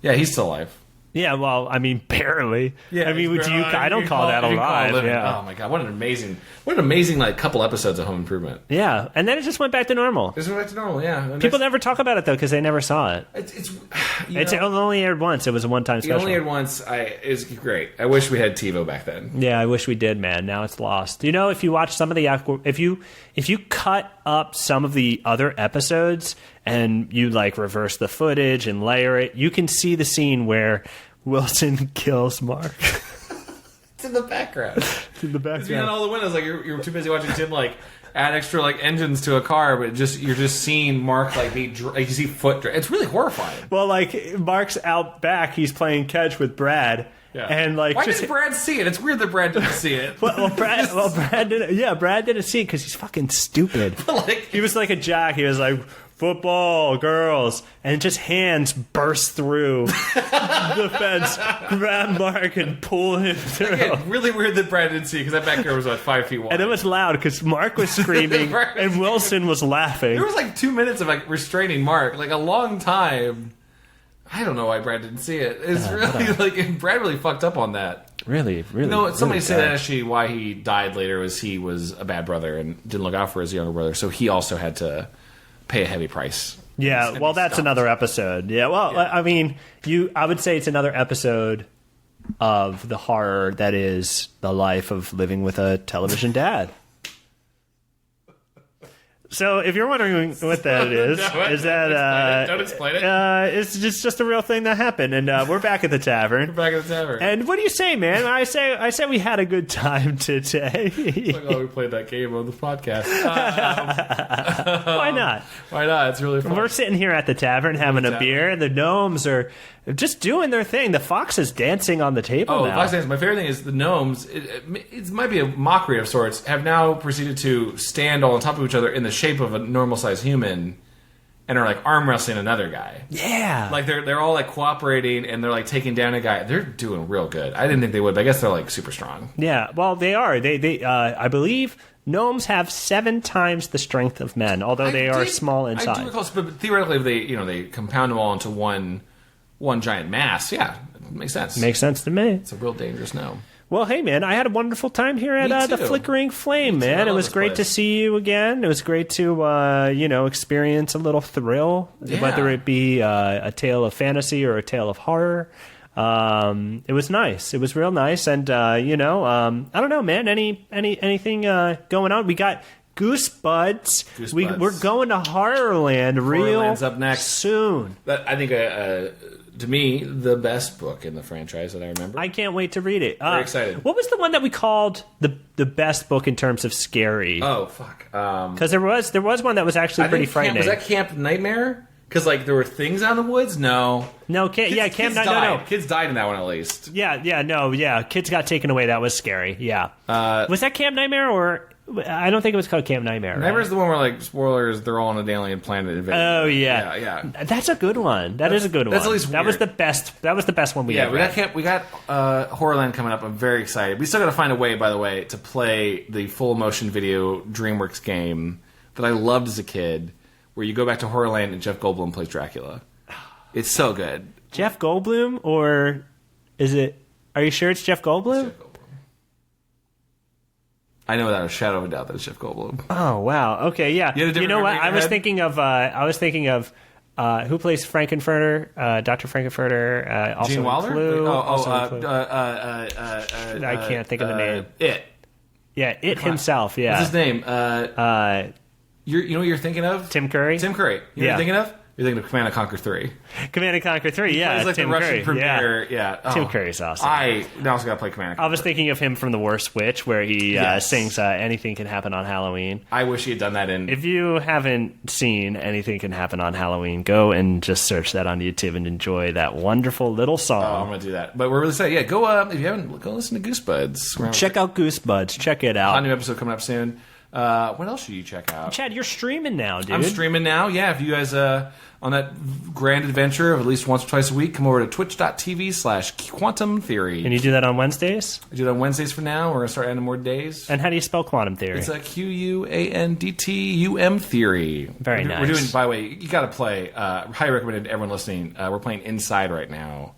Yeah, he's still alive. Yeah, well, I mean, barely. Yeah, I mean, I don't call that alive. Yeah. Oh my god, what an amazing like couple episodes of Home Improvement. Yeah, and then it just went back to normal. Yeah. People never talk about it though because they never saw it. It only aired once. It was a one-time special. It only aired once. It was great. I wish we had TiVo back then. Yeah, I wish we did, man. Now it's lost. If you watch some of the if you cut up some of the other episodes and you like reverse the footage and layer it, you can see the scene where Wilson kills Mark. It's in the background. It's in the background. It's behind all the windows. Like you're too busy watching Tim like add extra like engines to a car, but you're just seeing Mark like you see foot. It's really horrifying. Well, like Mark's out back, he's playing catch with Brad. Yeah. And like, why did Brad see it? It's weird that Brad didn't see it. Brad didn't. Yeah, Brad didn't see it because he's fucking stupid. He was like a jack. He was like, football, girls, and just hands burst through the fence, grab Mark, and pull him through. Again, really weird that Brad didn't see it because that back door was 5 feet wide. And it was loud because Mark was screaming and Wilson was laughing. There was like 2 minutes of like restraining Mark, like a long time. I don't know why Brad didn't see it. It's really like Brad really fucked up on that. Really. Somebody said that actually why he died later was he was a bad brother and didn't look out for his younger brother, so he also had to pay a heavy price. Yeah, well, that's another episode. Yeah, well, I mean, I would say it's another episode of the horror that is the life of living with a television dad. So, if you're wondering what that is, don't explain it. It's just a real thing that happened, and we're back at the tavern. And what do you say, man? I say we had a good time today. Like, we played that game on the podcast. Why not? Why not? It's really fun. We're sitting here at the tavern having a beer, and the gnomes are just doing their thing. The fox is dancing on the table now. The fox dancing. My favorite thing is the gnomes, it might be a mockery of sorts, have now proceeded to stand all on top of each other in the shape of a normal-sized human and are like arm wrestling another guy. Yeah. Like they're all like cooperating and they're like taking down a guy. They're doing real good. I didn't think they would, but I guess they're like super strong. Yeah, well, they are. They I believe gnomes have 7 times the strength of men, although they are small in size. I do recall, but theoretically, if they compound them all into one giant mass, yeah, it makes sense. Makes sense to me. It's a real dangerous gnome. Well, hey, man, I had a wonderful time here at the Flickering Flame, man. It was great to see you again. It was great to, experience a little thrill, whether it be a tale of fantasy or a tale of horror. It was nice. It was real nice. And, I don't know, man, anything going on? We got Goosebuds. We're going to Horrorland Horrorland's up next soon. I think to me, the best book in the franchise that I remember. I can't wait to read it. Very excited. What was the one that we called the best book in terms of scary? Oh, fuck. Because there was one that was actually pretty frightening. Was that Camp Nightmare? Because there were things out in the woods? No. Camp Nightmare. No. Kids died in that one at least. Kids got taken away. That was scary. Yeah. Was that Camp Nightmare or... I don't think it was called Camp Nightmare. Nightmare's the one where, spoilers, they're all on an alien planet. Oh, yeah. Yeah. That's a good one. That is a good one. That's at least weird. That was the best one we had. We got Horrorland coming up. I'm very excited. We still got to find a way, by the way, to play the full motion video DreamWorks game that I loved as a kid, where you go back to Horrorland and Jeff Goldblum plays Dracula. It's so good. Jeff Goldblum, or is it... Are you sure it's Jeff Goldblum? Jeff Goldblum. I know without a shadow of a doubt that it's Jeff Goldblum. Oh, wow. Okay, yeah. You know what? I was thinking of who plays Frankenfurter, Dr. Frankenfurter, also Gene Wilder? Clue. I can't think of the name. It. Yeah, It himself, yeah. What's his name? You know what you're thinking of? Tim Curry? Tim Curry. You know what you're thinking of? You're thinking of Command & Conquer 3. Command & Conquer 3, yeah. He's like Tim the Russian Curry. premier. Yeah. Oh, Tim Curry's awesome. I also got to play Command & Conquer. I was thinking of him from The Worst Witch, where he sings Anything Can Happen on Halloween. I wish he had done that in... If you haven't seen Anything Can Happen on Halloween, go and just search that on YouTube and enjoy that wonderful little song. Oh, I'm going to do that. But we're really excited. Yeah, go, if you haven't, go listen to Goosebuds. Check out Goosebuds. Check it out. A new episode coming up soon. What else should you check out? Chad, you're streaming now, dude. I'm streaming now. Yeah, if you guys on that grand adventure of at least once or twice a week, come over to twitch.tv/Quantum Theory. And you do that on Wednesdays? I do that on Wednesdays for now. We're going to start adding more days. And how do you spell Quantum Theory? It's QUANDTUM Theory. Very nice. We're doing, by the way, you got to play. Highly recommended to everyone listening. We're playing Inside right now.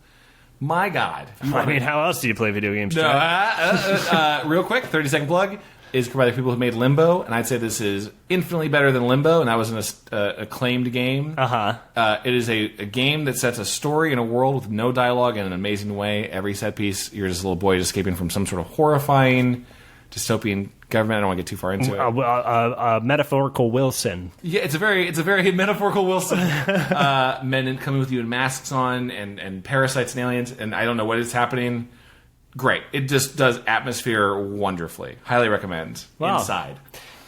My God. I mean, how else do you play video games, No, Chad? real quick, 30-second plug. Is by the people who made Limbo, and I'd say this is infinitely better than Limbo, and that was an acclaimed game. It is a game that sets a story in a world with no dialogue in an amazing way. Every set piece, you're just a little boy escaping from some sort of horrifying dystopian government. I don't want to get too far into it. A metaphorical Wilson. Yeah, it's a very metaphorical Wilson. Men coming with you in masks on, and parasites and aliens, and I don't know what is happening. Great. It just does atmosphere wonderfully. Highly recommend. Wow. Inside.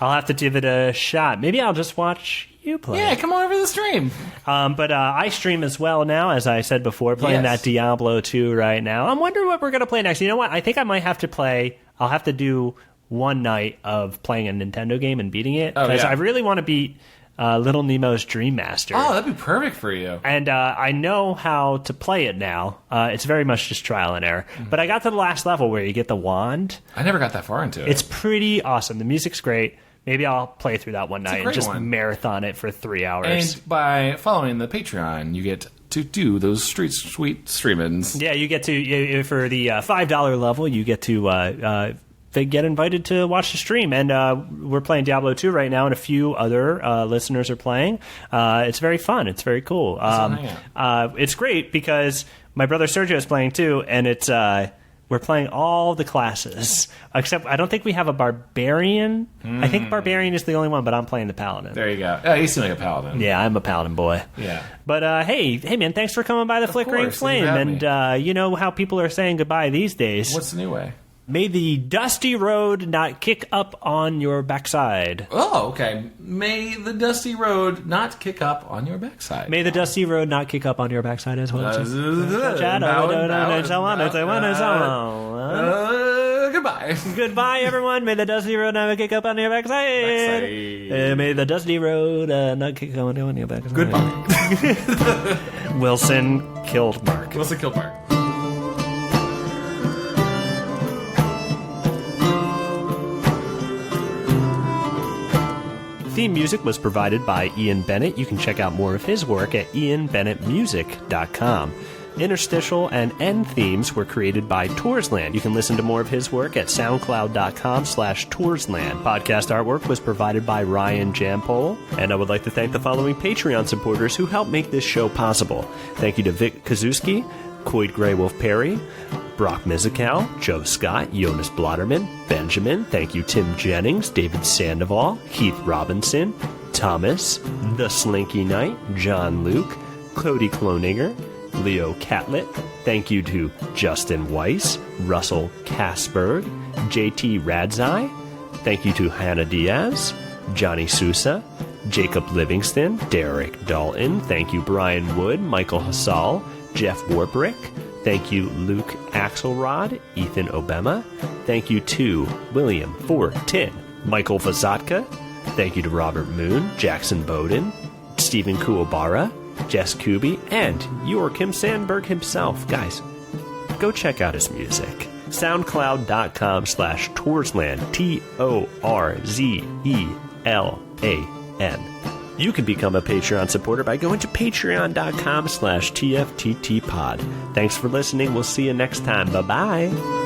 I'll have to give it a shot. Maybe I'll just watch you play. Yeah, come on over to the stream. But I stream as well now, as I said before, playing that Diablo 2 right now. I'm wondering what we're going to play next. You know what? I think I might have to play... I'll have to do one night of playing a Nintendo game and beating it. Because I really want to beat... Little Nemo's Dream Master. Oh, that'd be perfect for you. And I know how to play it now. It's very much just trial and error. Mm-hmm. But I got to the last level where you get the wand. I never got that far into it. It's pretty awesome. The music's great. Maybe I'll play through that one night and just marathon it for 3 hours. And by following the Patreon, you get to do those sweet streamings. Yeah, you get to, for the $5 level, you get to... they get invited to watch the stream, and we're playing Diablo 2 right now, and a few other listeners are playing. It's very fun. It's very cool. It's great because my brother Sergio is playing too, and it's we're playing all the classes, except I don't think we have a barbarian. I think barbarian is the only one, but I'm playing the paladin. There you go. Oh, you seem like a paladin. Yeah, I'm a paladin boy. Yeah. But hey man, thanks for coming by the Flickering Flame, and you know how people are saying goodbye these days. What's the new way? May the dusty road not kick up on your backside. Oh, okay. May the dusty road not kick up on your backside. May the dusty road not kick up on your backside as well. Goodbye. Goodbye, everyone. May the dusty road not kick up on your backside. May the dusty road not kick up on your backside. Goodbye. Wilson killed Mark. Theme music was provided by Ian Bennett. You can check out more of his work at ianbennettmusic.com. Interstitial and end themes were created by Toursland. You can listen to more of his work at soundcloud.com/Toursland. Podcast artwork was provided by Ryan Jampole. And I would like to thank the following Patreon supporters who helped make this show possible. Thank you to Vic Kazuski, Coyd Greywolf Perry, Brock Mizikow, Joe Scott, Jonas Blotterman, Benjamin, thank you Tim Jennings, David Sandoval, Keith Robinson, Thomas, The Slinky Knight, John Luke, Cody Cloninger, Leo Catlett, thank you to Justin Weiss, Russell Kasberg, JT Radzai, thank you to Hannah Diaz, Johnny Sousa, Jacob Livingston, Derek Dalton, thank you Brian Wood, Michael Hassall, Jeff Warbrick, thank you Luke Axelrod, Ethan Obama, thank you to William 410, Michael Vazatka, thank you to Robert Moon, Jackson Bowden, Stephen Kuwabara, Jess Kuby, and Joachim Sandberg himself. Guys, go check out his music. SoundCloud.com/Toursland, TORZELAN. You can become a Patreon supporter by going to patreon.com/TFTTpod. Thanks for listening. We'll see you next time. Bye-bye.